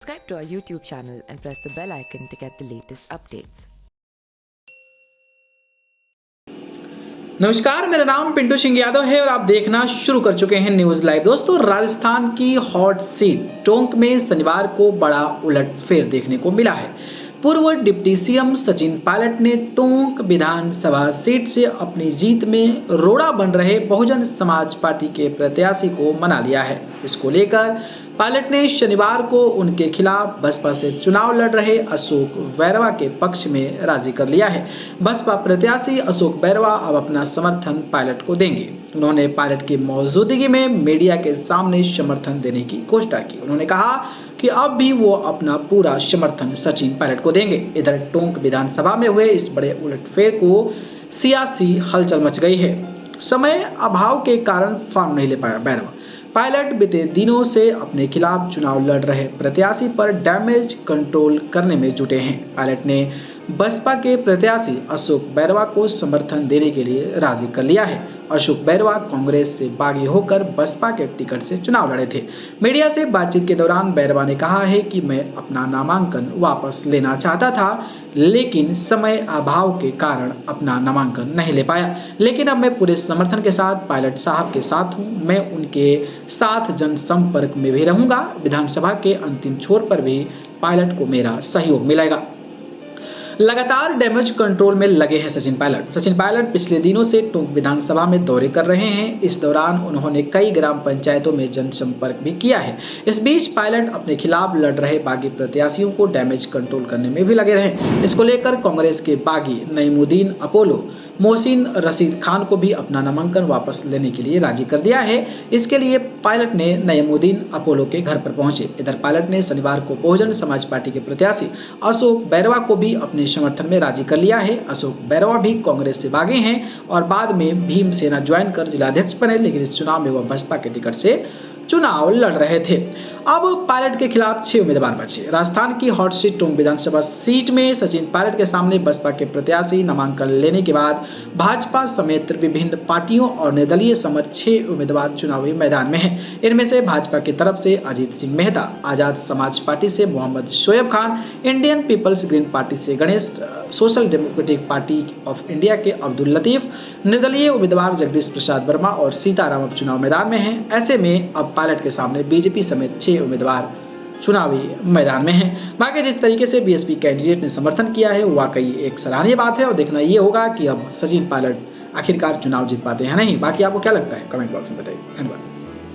Subscribe to our YouTube channel and press the bell icon to get the latest updates. नमस्कार, मेरा नाम पिंटू सिंह यादव है और आप देखना शुरू कर चुके हैं न्यूज लाइव। दोस्तों, राजस्थान की हॉट सीट टोंक में शनिवार को बड़ा उलटफेर देखने को मिला है। पूर्व डिप्टी सीएम सचिन पायलट ने टोंक विधानसभा सीट से अपनी जीत में रोड़ा बन रहे बहुजन समाज पार्टी के प्रत्याशी को मना लिया है। इसको लेकर पायलट ने शनिवार को उनके खिलाफ बसपा से चुनाव लड़ रहे अशोक बैरवा के पक्ष में राजी कर लिया है। बसपा प्रत्याशी अशोक बैरवा अब अपना समर्थन पायलट को देंगे। उन्होंने पायलट की मौजूदगी में मीडिया के सामने समर्थन देने की घोषणा की। उन्होंने कहा कि अब भी वो अपना पूरा समर्थन सचिन पायलट को देंगे। इधर टोंक विधानसभा में हुए इस बड़े उलटफेर को सियासी हलचल मच गई है। समय अभाव के कारण फॉर्म नहीं ले पाया बैरवा। पायलट बीते दिनों से अपने खिलाफ चुनाव लड़ रहे प्रत्याशी पर डैमेज कंट्रोल करने में जुटे हैं। पायलट ने बसपा के प्रत्याशी अशोक बैरवा को समर्थन देने के लिए राजी कर लिया है। अशोक बैरवा कांग्रेस से बागी होकर बसपा के टिकट से चुनाव लड़े थे। मीडिया से बातचीत के दौरान बैरवा ने कहा है कि मैं अपना नामांकन वापस लेना चाहता था, लेकिन समय अभाव के कारण अपना नामांकन नहीं ले पाया। लेकिन अब मैं पूरे समर्थन के साथ पायलट साहब के साथ हूं। मैं उनके साथ जनसंपर्क में भी रहूंगा। विधानसभा के अंतिम छोर पर भी पायलट को मेरा सहयोग मिलेगा। लगातार डैमेज कंट्रोल में लगे हैं सचिन पायलट पिछले दिनों से टोंक विधानसभा में दौरे कर रहे हैं। इस दौरान उन्होंने कई ग्राम पंचायतों में जनसंपर्क भी किया है। इस बीच पायलट अपने खिलाफ लड़ रहे बागी प्रत्याशियों को डैमेज कंट्रोल करने में भी लगे रहे। इसको लेकर कांग्रेस के बागी नईमुद्दीन अपोलो मोहसिन रशीद खान को भी अपना नामांकन वापस लेने के लिए राजी कर दिया है। इसके लिए पायलट ने नईमुद्दीन अपोलो के घर पर पहुंचे। इधर पायलट ने शनिवार को बहुजन समाज पार्टी के प्रत्याशी अशोक बैरवा को भी अपने समर्थन में राजी कर लिया है। अशोक बैरवा भी कांग्रेस से भागे हैं और बाद में भीम सेना ज्वाइन कर जिलाध्यक्ष बने, लेकिन इस चुनाव में वह बसपा के टिकट से चुनाव लड़ रहे थे। अब पायलट के खिलाफ 6 उम्मीदवार बचे। राजस्थान की हॉट सीट टोंक विधानसभा सीट में सचिन पायलट के सामने बसपा के प्रत्याशी नामांकन लेने के बाद भाजपा समेत विभिन्न पार्टियों और निर्दलीय समर्थ 6 उम्मीदवार चुनावी मैदान में हैं। इनमें से भाजपा की तरफ से अजीत सिंह मेहता, आजाद समाज पार्टी से Mohammad Shoaib Khan, Indian People's Green Party से Ganesh, Social Democratic Party of India के अब्दुल लतीफ, निर्दलीय उम्मीदवार जगदीश प्रसाद वर्मा और सीताराम अब चुनाव मैदान में हैं। ऐसे में अब पायलट के सामने बीजेपी समेत 6 उम्मीदवार चुनावी मैदान में हैं। बाकी जिस तरीके से बीएसपी कैंडिडेट ने समर्थन किया है वो वाकई एक सराहनीय बात है और देखना ये होगा कि अब सचिन पायलट आखिरकार चुनाव जीत पाते हैं नहीं। बाकी आपको क्या लगता है कमेंट बॉक्स में बताइए। धन्यवाद।